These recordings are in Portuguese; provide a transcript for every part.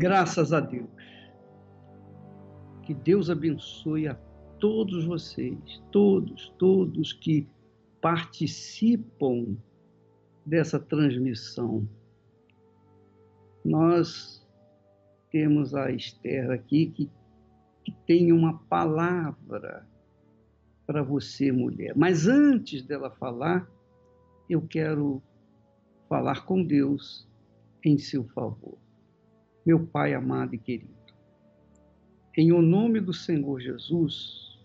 Graças a Deus. Que Deus abençoe a todos vocês, todos que participam dessa transmissão. Nós temos a Esther aqui que tem uma palavra para você, mulher. Mas antes dela falar, eu quero falar com Deus em seu favor. Meu Pai amado e querido, em o nome do Senhor Jesus,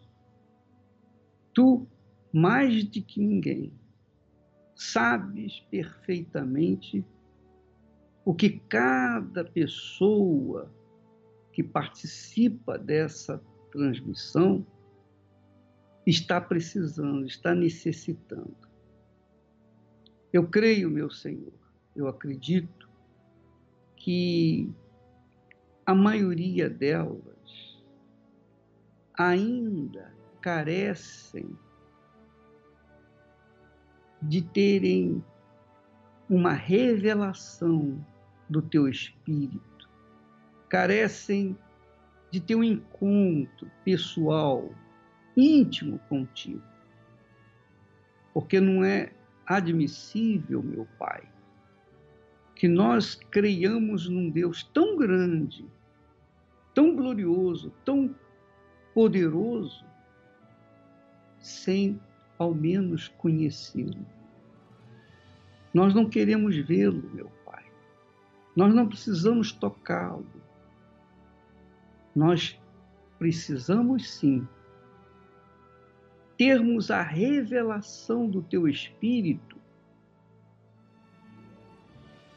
Tu, mais do que ninguém, sabes perfeitamente o que cada pessoa que participa dessa transmissão está precisando, está necessitando. Eu creio, meu Senhor, eu acredito que a maioria delas ainda carecem de terem uma revelação do Teu Espírito, carecem de ter um encontro pessoal, íntimo contigo, porque não é admissível, meu Pai, que nós creiamos num Deus tão grande, tão glorioso, tão poderoso, sem ao menos conhecê-lo. Nós não queremos vê-lo, meu Pai. Nós não precisamos tocá-lo. Nós precisamos, sim, termos a revelação do Teu Espírito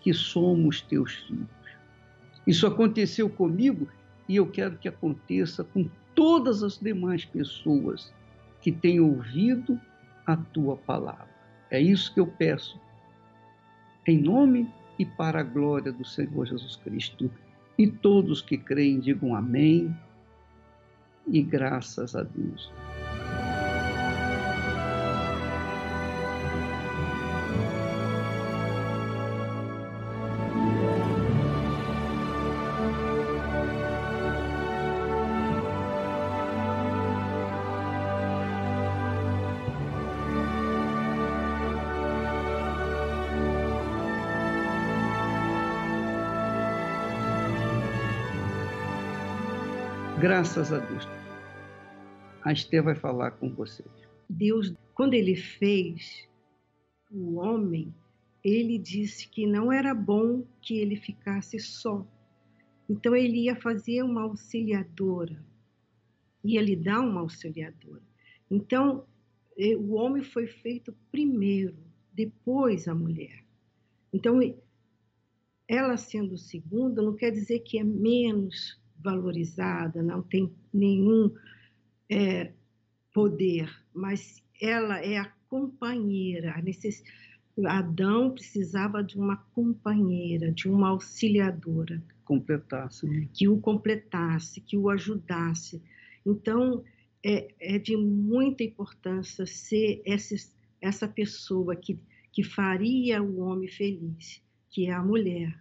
que somos Teus filhos. Isso aconteceu comigo e eu quero que aconteça com todas as demais pessoas que têm ouvido a Tua palavra. É isso que eu peço, em nome e para a glória do Senhor Jesus Cristo. E todos que creem digam amém e graças a Deus. Graças a Deus. A Esther vai falar com vocês. Deus, quando Ele fez o homem, Ele disse que não era bom que ele ficasse só. Então Ele ia fazer uma auxiliadora, ia lhe dar uma auxiliadora. Então o homem foi feito primeiro, depois a mulher. Então ela sendo segunda não quer dizer que é menos valorizada, não tem nenhum poder, mas ela é a companheira. Adão precisava de uma companheira, de uma auxiliadora. Completasse, né? Que o completasse, que o ajudasse. Então, é de muita importância ser essa pessoa que faria o homem feliz, que é a mulher.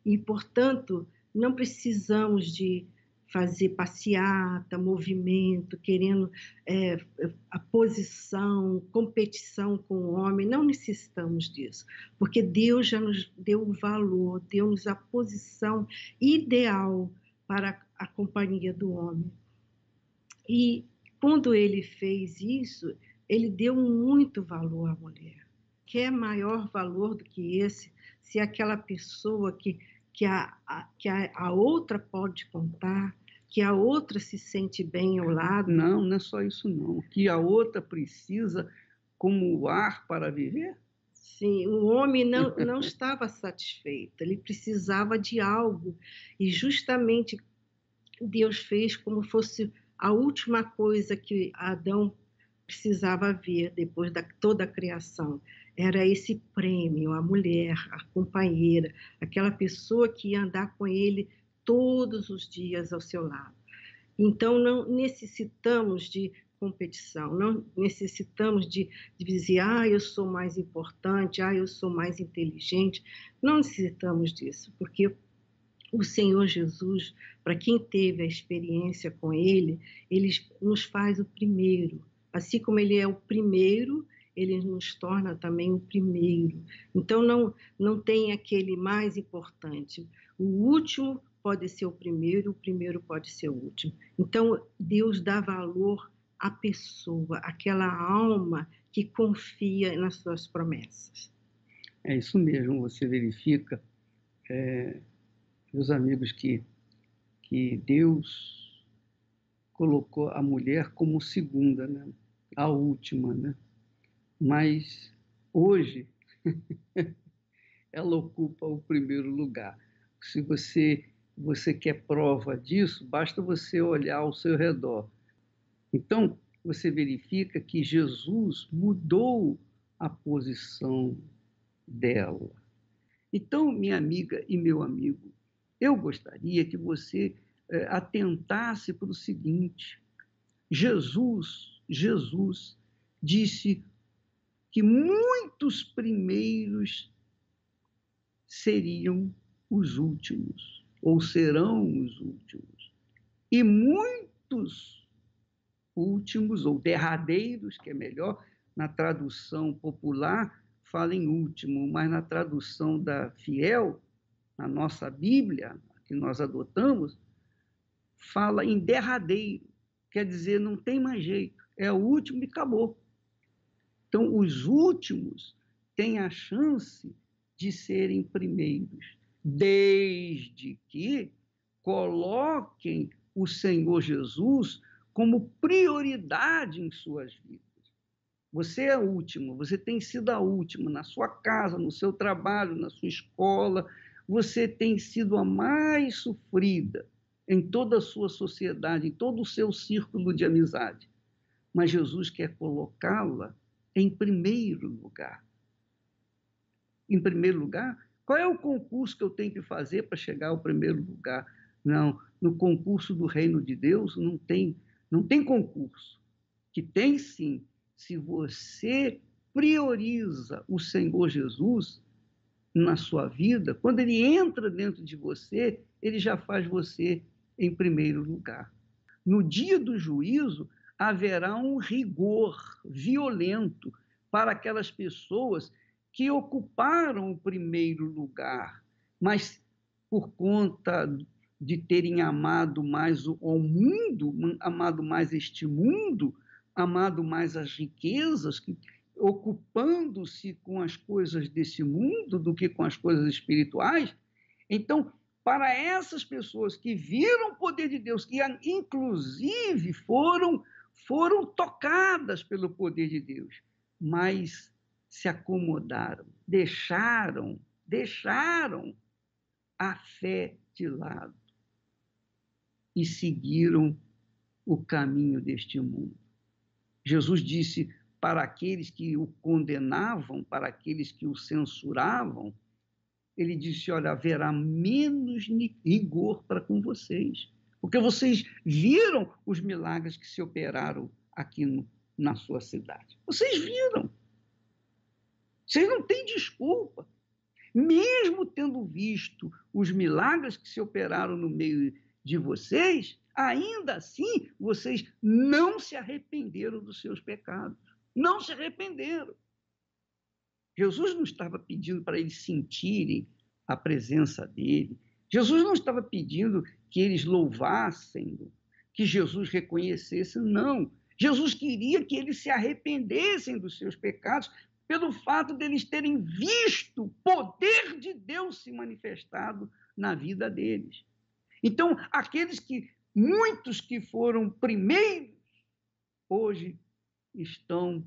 E, portanto, não precisamos de fazer passeata, movimento, querendo a posição, competição com o homem. Não necessitamos disso, porque Deus já nos deu o valor, deu-nos a posição ideal para a companhia do homem. E quando Ele fez isso, Ele deu muito valor à mulher. Quer maior valor do que esse, se aquela pessoa que a outra pode contar, que a outra se sente bem ao lado. Não é só isso não. Que a outra precisa como o ar para viver? Sim, o homem não estava satisfeito, ele precisava de algo. E justamente Deus fez como fosse a última coisa que Adão precisava ver depois de toda a criação. Era esse prêmio, a mulher, a companheira, aquela pessoa que ia andar com ele todos os dias ao seu lado. Então, não necessitamos de competição, não necessitamos de dizer, eu sou mais importante, eu sou mais inteligente. Não necessitamos disso, porque o Senhor Jesus, para quem teve a experiência com Ele, Ele nos faz o primeiro. Assim como Ele é o primeiro, Ele nos torna também o primeiro. Então, não tem aquele mais importante. O último pode ser o primeiro pode ser o último. Então, Deus dá valor à pessoa, àquela alma que confia nas suas promessas. É isso mesmo, você verifica, meus amigos, que Deus colocou a mulher como segunda, né? A última, né? Mas hoje ela ocupa o primeiro lugar. Se você quer prova disso, basta você olhar ao seu redor. Então, você verifica que Jesus mudou a posição dela. Então, minha amiga e meu amigo, eu gostaria que você atentasse para o seguinte: Jesus disse que muitos primeiros seriam os últimos, ou serão os últimos. E muitos últimos, ou derradeiros, que é melhor, na tradução popular, fala em último, mas na tradução da Fiel, na nossa Bíblia, que nós adotamos, fala em derradeiro. Quer dizer, não tem mais jeito, é o último e acabou. Então, os últimos têm a chance de serem primeiros, desde que coloquem o Senhor Jesus como prioridade em suas vidas. Você é a última, você tem sido a última na sua casa, no seu trabalho, na sua escola, você tem sido a mais sofrida em toda a sua sociedade, em todo o seu círculo de amizade. Mas Jesus quer colocá-la em primeiro lugar. Em primeiro lugar, qual é o concurso que eu tenho que fazer para chegar ao primeiro lugar? Não, no concurso do reino de Deus não tem concurso. Que tem sim, se você prioriza o Senhor Jesus na sua vida, quando ele entra dentro de você, ele já faz você em primeiro lugar. No dia do juízo, haverá um rigor violento para aquelas pessoas que ocuparam o primeiro lugar, mas por conta de terem amado mais ao mundo, amado mais este mundo, amado mais as riquezas, ocupando-se com as coisas desse mundo do que com as coisas espirituais. Então, para essas pessoas que viram o poder de Deus, que inclusive foram tocadas pelo poder de Deus, mas se acomodaram, deixaram a fé de lado e seguiram o caminho deste mundo. Jesus disse para aqueles que o condenavam, para aqueles que o censuravam, ele disse: olha, haverá menos rigor para com vocês, porque vocês viram os milagres que se operaram aqui na sua cidade. Vocês viram. Vocês não têm desculpa. Mesmo tendo visto os milagres que se operaram no meio de vocês, ainda assim, vocês não se arrependeram dos seus pecados. Não se arrependeram. Jesus não estava pedindo para eles sentirem a presença dele. Jesus não estava pedindo que eles louvassem, que Jesus reconhecesse, não. Jesus queria que eles se arrependessem dos seus pecados pelo fato deles terem visto o poder de Deus se manifestado na vida deles. Então, muitos que foram primeiros, hoje estão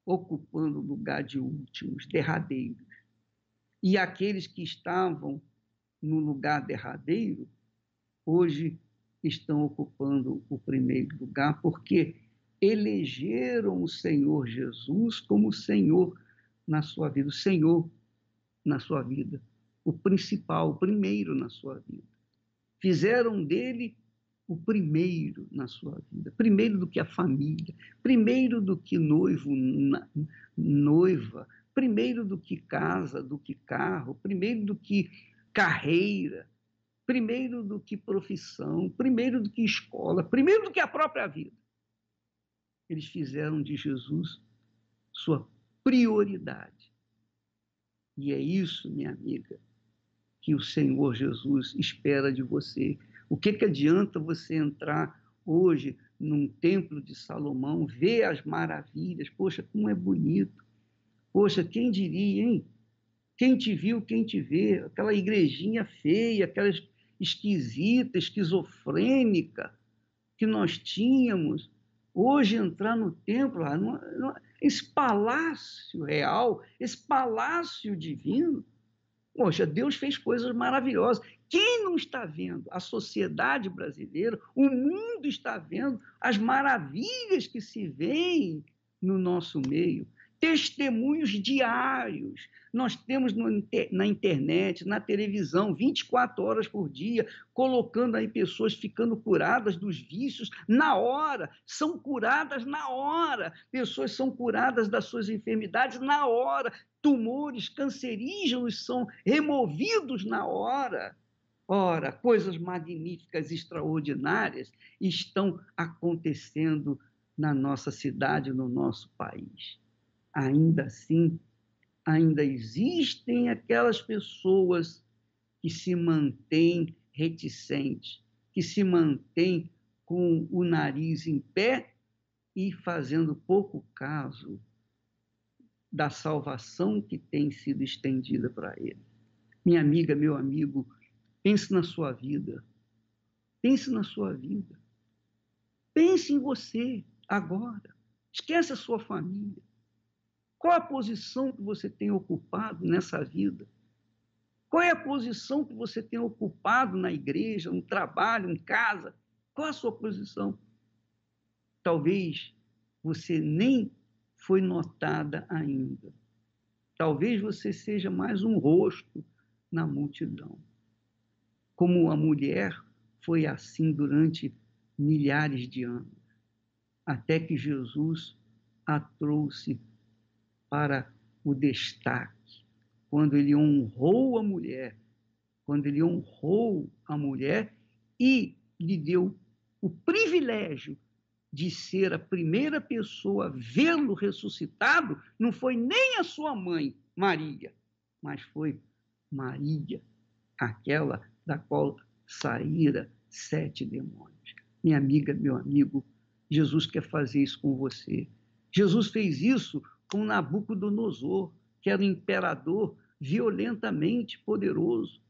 ocupando o lugar de últimos, derradeiros. E aqueles que estavam no lugar derradeiro, hoje estão ocupando o primeiro lugar, porque elegeram o Senhor Jesus como Senhor na sua vida, o Senhor na sua vida, o principal, o primeiro na sua vida. Fizeram dele o primeiro na sua vida, primeiro do que a família, primeiro do que noivo, noiva, primeiro do que casa, do que carro, primeiro do que carreira. primeiro do que profissão, primeiro do que escola, primeiro do que a própria vida. Eles fizeram de Jesus sua prioridade. E é isso, minha amiga, que o Senhor Jesus espera de você. O que adianta você entrar hoje num templo de Salomão, ver as maravilhas? Poxa, como é bonito. Poxa, quem diria, hein? Quem te viu, quem te vê, aquela igrejinha feia, aquela esquisita, esquizofrênica que nós tínhamos. Hoje entrar no templo, esse palácio real, esse palácio divino, poxa, Deus fez coisas maravilhosas. Quem não está vendo? A sociedade brasileira, o mundo está vendo as maravilhas que se veem no nosso meio. Testemunhos diários. Nós temos na internet, na televisão, 24 horas por dia, colocando aí pessoas ficando curadas dos vícios na hora, são curadas na hora, pessoas são curadas das suas enfermidades na hora, tumores cancerígenos são removidos na hora. Ora, coisas magníficas, extraordinárias estão acontecendo na nossa cidade, no nosso país. Ainda assim, ainda existem aquelas pessoas que se mantêm reticentes, que se mantêm com o nariz em pé e fazendo pouco caso da salvação que tem sido estendida para ele. Minha amiga, meu amigo, pense na sua vida. Pense na sua vida. Pense em você agora. Esquece a sua família. Qual a posição que você tem ocupado nessa vida? Qual é a posição que você tem ocupado na igreja, no trabalho, em casa? Qual a sua posição? Talvez você nem foi notada ainda. Talvez você seja mais um rosto na multidão. Como a mulher foi assim durante milhares de anos, até que Jesus a trouxe para o destaque, quando ele honrou a mulher, e lhe deu o privilégio de ser a primeira pessoa a vê-lo ressuscitado, não foi nem a sua mãe, Maria, mas foi Maria, aquela da qual saíra 7 demônios. Minha amiga, meu amigo, Jesus quer fazer isso com você. Jesus fez isso com Nabucodonosor, que era um imperador violentamente poderoso,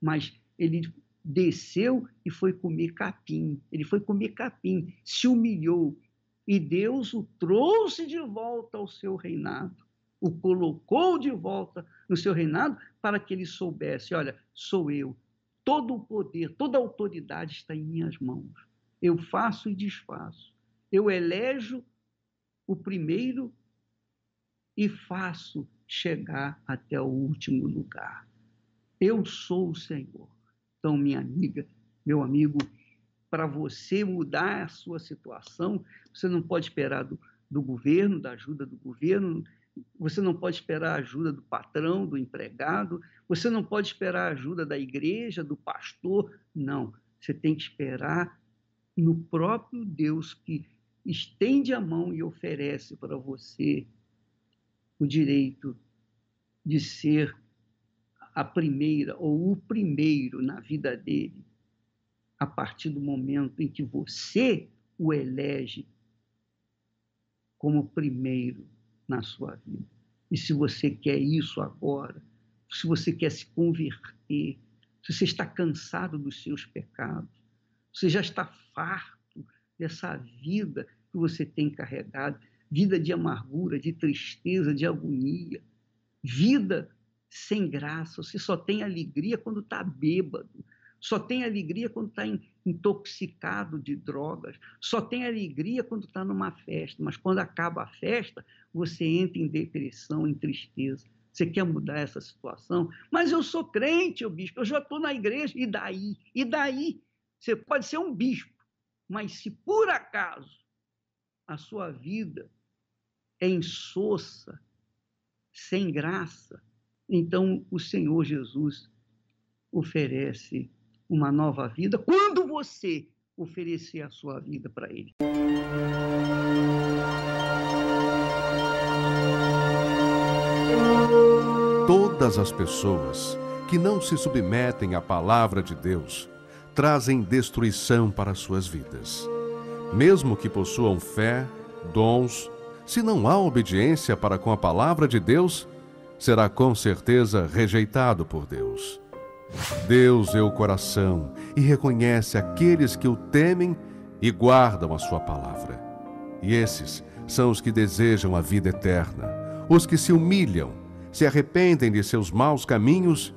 mas ele desceu e foi comer capim. Ele foi comer capim, se humilhou, e Deus o trouxe de volta ao seu reinado, o colocou de volta no seu reinado para que ele soubesse, olha, sou eu, todo o poder, toda a autoridade está em minhas mãos. Eu faço e desfaço. Eu elejo o primeiro e faço chegar até o último lugar. Eu sou o Senhor. Então, minha amiga, meu amigo, para você mudar a sua situação, você não pode esperar do governo, da ajuda do governo, você não pode esperar a ajuda do patrão, do empregado, você não pode esperar a ajuda da igreja, do pastor, não. Você tem que esperar no próprio Deus que estende a mão e oferece para você o direito de ser a primeira ou o primeiro na vida dele, a partir do momento em que você o elege como primeiro na sua vida. E se você quer isso agora, se você quer se converter, se você está cansado dos seus pecados, você já está farto dessa vida que você tem carregado, vida de amargura, de tristeza, de agonia, vida sem graça. Você só tem alegria quando está bêbado, só tem alegria quando está intoxicado de drogas, só tem alegria quando está numa festa, mas quando acaba a festa, você entra em depressão, em tristeza. Você quer mudar essa situação? Mas eu sou crente, bispo, eu já estou na igreja, e daí? E daí? Você pode ser um bispo, mas se por acaso a sua vida é insossa, sem graça, então o Senhor Jesus oferece uma nova vida quando você oferecer a sua vida para Ele. Todas as pessoas que não se submetem à palavra de Deus trazem destruição para suas vidas. Mesmo que possuam fé, dons, se não há obediência para com a palavra de Deus, será com certeza rejeitado por Deus. Deus vê o coração e reconhece aqueles que o temem e guardam a sua palavra. E esses são os que desejam a vida eterna, os que se humilham, se arrependem de seus maus caminhos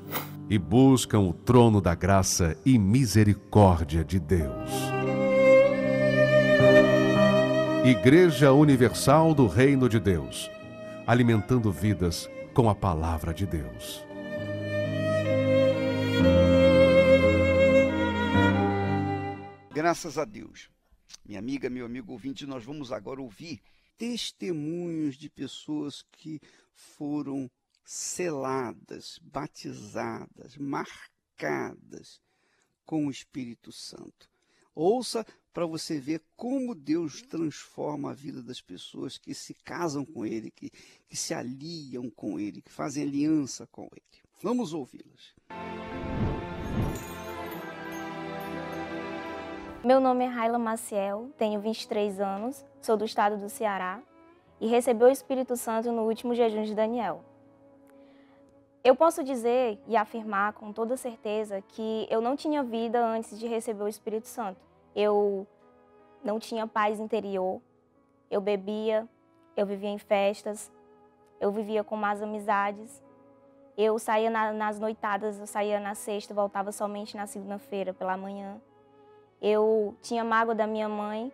e buscam o trono da graça e misericórdia de Deus. Igreja Universal do Reino de Deus, alimentando vidas com a palavra de Deus. Graças a Deus. Minha amiga, meu amigo ouvinte, nós vamos agora ouvir testemunhos de pessoas que foram seladas, batizadas, marcadas com o Espírito Santo. Ouça para você ver como Deus transforma a vida das pessoas que se casam com Ele, que se aliam com Ele, que fazem aliança com Ele. Vamos ouvi-las. Meu nome é Raila Maciel, tenho 23 anos, sou do estado do Ceará e recebi o Espírito Santo no último jejum de Daniel. Eu posso dizer e afirmar com toda certeza que eu não tinha vida antes de receber o Espírito Santo. Eu não tinha paz interior, eu bebia, eu vivia em festas, eu vivia com más amizades, eu saía nas noitadas, eu saía na sexta, voltava somente na segunda-feira pela manhã. Eu tinha mágoa da minha mãe,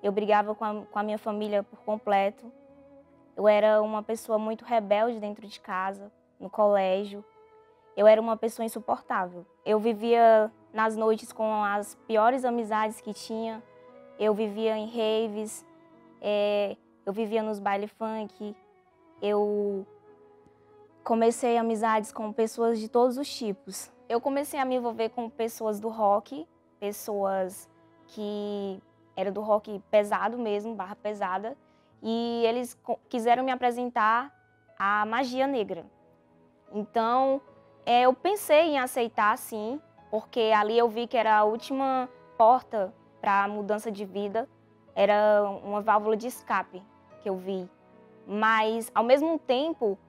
eu brigava com a minha família por completo. Eu era uma pessoa muito rebelde dentro de casa, no colégio. Eu era uma pessoa insuportável. Eu vivia nas noites com as piores amizades que tinha. Eu vivia em raves, eu vivia nos baile funk. Eu comecei amizades com pessoas de todos os tipos. Eu comecei a me envolver com pessoas do rock, pessoas que eram do rock pesado mesmo, barra pesada, e eles quiseram me apresentar a magia negra. Então, eu pensei em aceitar, sim, porque ali eu vi que era a última porta para a mudança de vida, era uma válvula de escape que eu vi. Mas, ao mesmo tempo,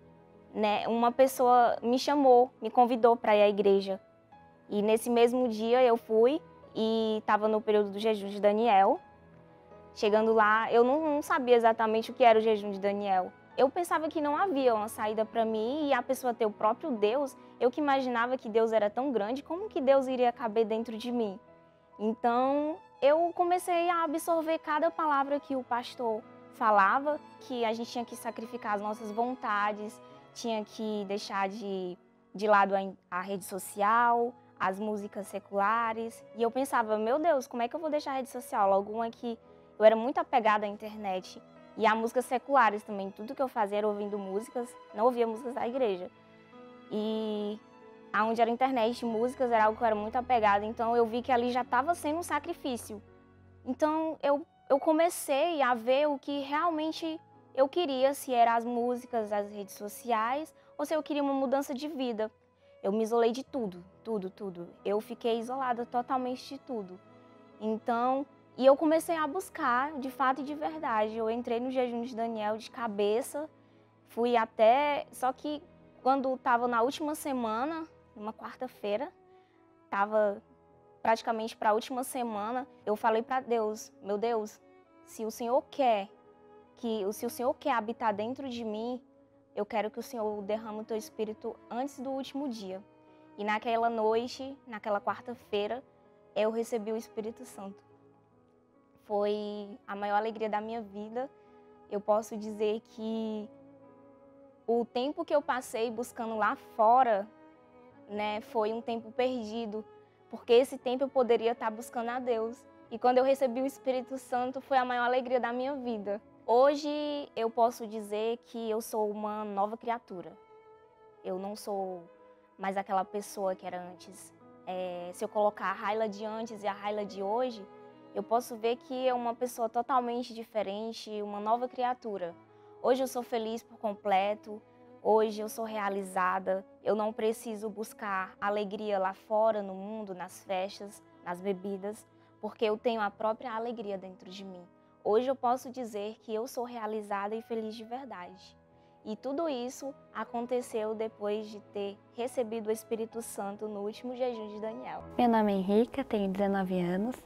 né, uma pessoa me chamou, me convidou para ir à igreja. E nesse mesmo dia eu fui, e estava no período do jejum de Daniel. Chegando lá, eu não sabia exatamente o que era o jejum de Daniel. Eu pensava que não havia uma saída para mim e a pessoa ter o próprio Deus. Eu que imaginava que Deus era tão grande, como que Deus iria caber dentro de mim? Então, eu comecei a absorver cada palavra que o pastor falava, que a gente tinha que sacrificar as nossas vontades, tinha que deixar de lado a rede social, as músicas seculares. E eu pensava, meu Deus, como é que eu vou deixar a rede social? Logo uma que eu era muito apegada à internet. E a músicas seculares também. Tudo que eu fazia era ouvindo músicas, não ouvia músicas da igreja. E aonde era internet, músicas, era algo que eu era muito apegada. Então eu vi que ali já estava sendo um sacrifício. Então eu comecei a ver o que realmente eu queria, se eram as músicas, as redes sociais, ou se eu queria uma mudança de vida. Eu me isolei de tudo. Eu fiquei isolada totalmente de tudo. Então, e eu comecei a buscar, de fato e de verdade. Eu entrei no jejum de Daniel de cabeça, fui até... Só que quando estava na última semana, numa quarta-feira, estava praticamente para a última semana, eu falei para Deus, meu Deus, se o Senhor quer habitar dentro de mim, eu quero que o Senhor derrame o teu Espírito antes do último dia. E naquela noite, naquela quarta-feira, eu recebi o Espírito Santo. Foi a maior alegria da minha vida. Eu posso dizer que o tempo que eu passei buscando lá fora, né, foi um tempo perdido, porque esse tempo eu poderia estar buscando a Deus. E quando eu recebi o Espírito Santo, foi a maior alegria da minha vida. Hoje eu posso dizer que eu sou uma nova criatura. Eu não sou mais aquela pessoa que era antes. se eu colocar a Raila de antes e a Raila de hoje, eu posso ver que é uma pessoa totalmente diferente, uma nova criatura. Hoje eu sou feliz por completo, hoje eu sou realizada, eu não preciso buscar alegria lá fora, no mundo, nas festas, nas bebidas, porque eu tenho a própria alegria dentro de mim. Hoje eu posso dizer que eu sou realizada e feliz de verdade. E tudo isso aconteceu depois de ter recebido o Espírito Santo no último jejum de Daniel. Meu nome é Henrica, tenho 19 anos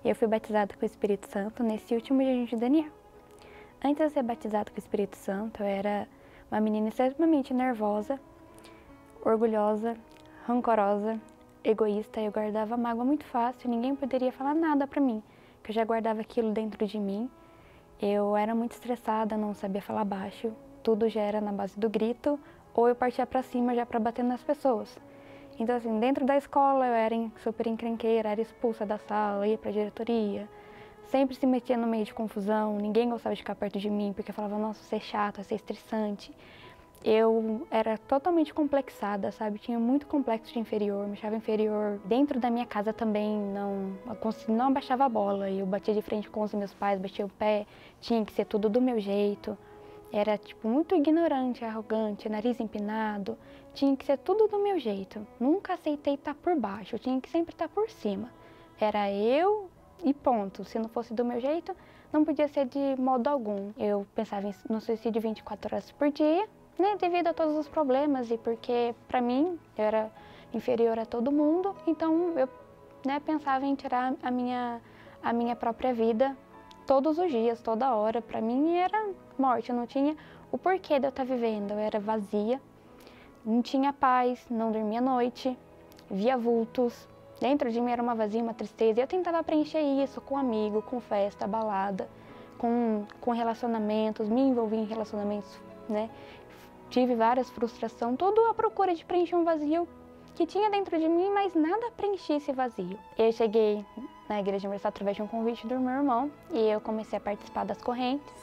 e eu fui batizada com o Espírito Santo nesse último jejum de Daniel. Antes de ser batizada com o Espírito Santo, eu era uma menina extremamente nervosa, orgulhosa, rancorosa, egoísta. Eu guardava mágoa muito fácil, ninguém poderia falar nada pra mim, que eu já guardava aquilo dentro de mim. Eu era muito estressada, não sabia falar baixo, tudo já era na base do grito, ou eu partia pra cima já pra bater nas pessoas. Então assim, dentro da escola eu era super encrenqueira, era expulsa da sala, ia pra diretoria, sempre se metia no meio de confusão, ninguém gostava de ficar perto de mim, porque falava, nossa, você é chata, você é estressante. Eu era totalmente complexada, sabe? Tinha muito complexo de inferior, me achava inferior. Dentro da minha casa também não abaixava a bola, eu batia de frente com os meus pais, batia o pé, tinha que ser tudo do meu jeito. Era, tipo, muito ignorante, arrogante, nariz empinado, tinha que ser tudo do meu jeito. Nunca aceitei estar por baixo, eu tinha que sempre estar por cima. Era eu e ponto. Se não fosse do meu jeito, não podia ser de modo algum. Eu pensava no suicídio 24 horas por dia, né, devido a todos os problemas e porque, pra mim, eu era inferior a todo mundo, então eu, né, pensava em tirar a minha própria vida todos os dias, toda hora. Pra mim era morte, eu não tinha o porquê de eu estar vivendo, eu era vazia, não tinha paz, não dormia à noite, via vultos, dentro de mim era uma vazia, uma tristeza, e eu tentava preencher isso com amigo, com festa, balada, com relacionamentos, me envolvi em relacionamentos, né, tive várias frustrações, tudo à procura de preencher um vazio que tinha dentro de mim, mas nada preenchia esse vazio. Eu cheguei na Igreja Universal através de um convite do meu irmão e eu comecei a participar das correntes.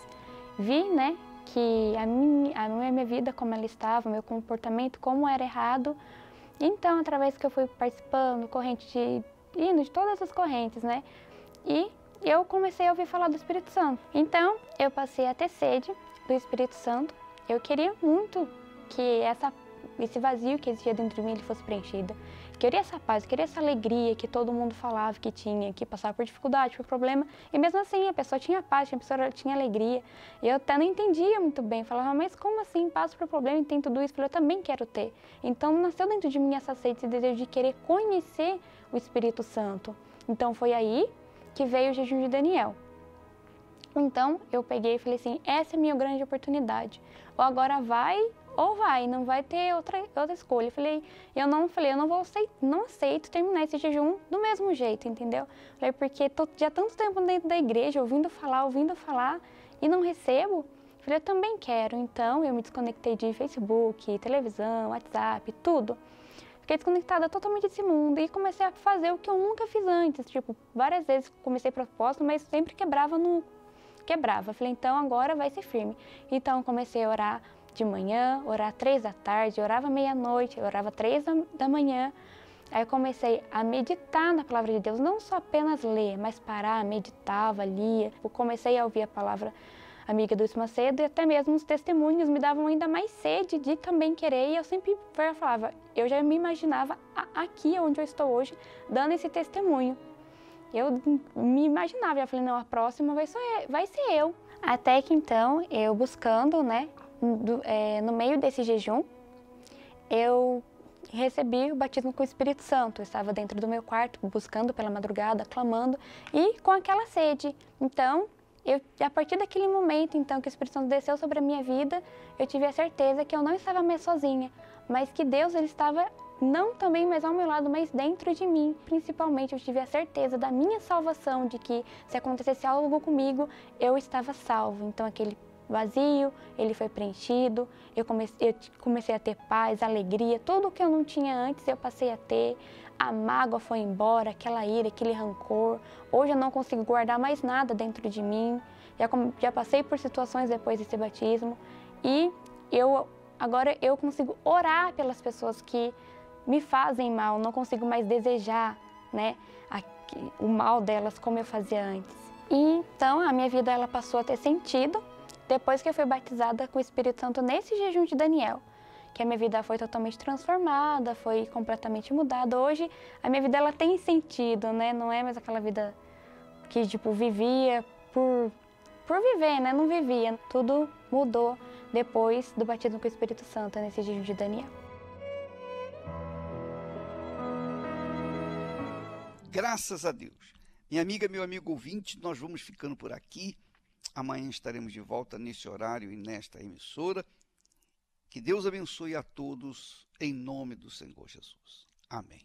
Vi, né, que a minha vida, como ela estava, o meu comportamento, como era errado. Então, através que eu fui participando, indo de todas as correntes, né, e eu comecei a ouvir falar do Espírito Santo. Então, eu passei a ter sede do Espírito Santo. Eu queria muito que esse vazio que existia dentro de mim ele fosse preenchido. Queria essa paz, queria essa alegria que todo mundo falava que tinha, que passava por dificuldade, por problema. E mesmo assim, a pessoa tinha paz, a pessoa tinha alegria. E eu até não entendia muito bem. Falava, mas como assim? Passo por problema e tem tudo isso? Eu também quero ter. Então, nasceu dentro de mim essa sede, esse desejo de querer conhecer o Espírito Santo. Então, foi aí que veio o jejum de Daniel. Então, eu peguei e falei assim, essa é a minha grande oportunidade. Ou agora vai, ou vai, não vai ter outra escolha. Eu não aceito terminar esse jejum do mesmo jeito, entendeu? Falei, porque tô já tanto tempo dentro da igreja, ouvindo falar, e não recebo. Falei, eu também quero. Então, eu me desconectei de Facebook, televisão, WhatsApp, tudo. Fiquei desconectada totalmente desse mundo e comecei a fazer o que eu nunca fiz antes. Tipo, várias vezes comecei propósito, mas sempre quebrava. Falei, então agora vai ser firme. Então comecei a orar de manhã, orar 3 da tarde, orava meia-noite, orava 3 da manhã. Aí eu comecei a meditar na palavra de Deus, não só apenas ler, mas parar, meditava, lia. Eu comecei a ouvir a palavra amiga do Luiz Macedo e até mesmo os testemunhos me davam ainda mais sede de também querer. E eu sempre falava, eu já me imaginava aqui onde eu estou hoje, dando esse testemunho. Eu me imaginava, já falei, não, a próxima vai ser eu. Até que então, eu buscando, né, no meio desse jejum, eu recebi o batismo com o Espírito Santo. Eu estava dentro do meu quarto, buscando pela madrugada, clamando e com aquela sede. Então, a partir daquele momento, então, que o Espírito Santo desceu sobre a minha vida, eu tive a certeza que eu não estava mais sozinha, mas que Deus ele estava não também mais ao meu lado, mas dentro de mim. Principalmente, eu tive a certeza da minha salvação, de que se acontecesse algo comigo, eu estava salvo. Então, aquele vazio, ele foi preenchido, eu comecei a ter paz, alegria, tudo que eu não tinha antes eu passei a ter. A mágoa foi embora, aquela ira, aquele rancor. Hoje eu não consigo guardar mais nada dentro de mim. Já passei por situações depois desse batismo e agora eu consigo orar pelas pessoas que me fazem mal, não consigo mais desejar, né, o mal delas como eu fazia antes. E então a minha vida ela passou a ter sentido depois que eu fui batizada com o Espírito Santo nesse jejum de Daniel, que a minha vida foi totalmente transformada, foi completamente mudada. Hoje a minha vida ela tem sentido, né? Não é mais aquela vida que tipo vivia por viver, né? Não vivia. Tudo mudou depois do batismo com o Espírito Santo nesse jejum de Daniel. Graças a Deus. Minha amiga, meu amigo ouvinte, nós vamos ficando por aqui. Amanhã estaremos de volta nesse horário e nesta emissora. Que Deus abençoe a todos em nome do Senhor Jesus. Amém.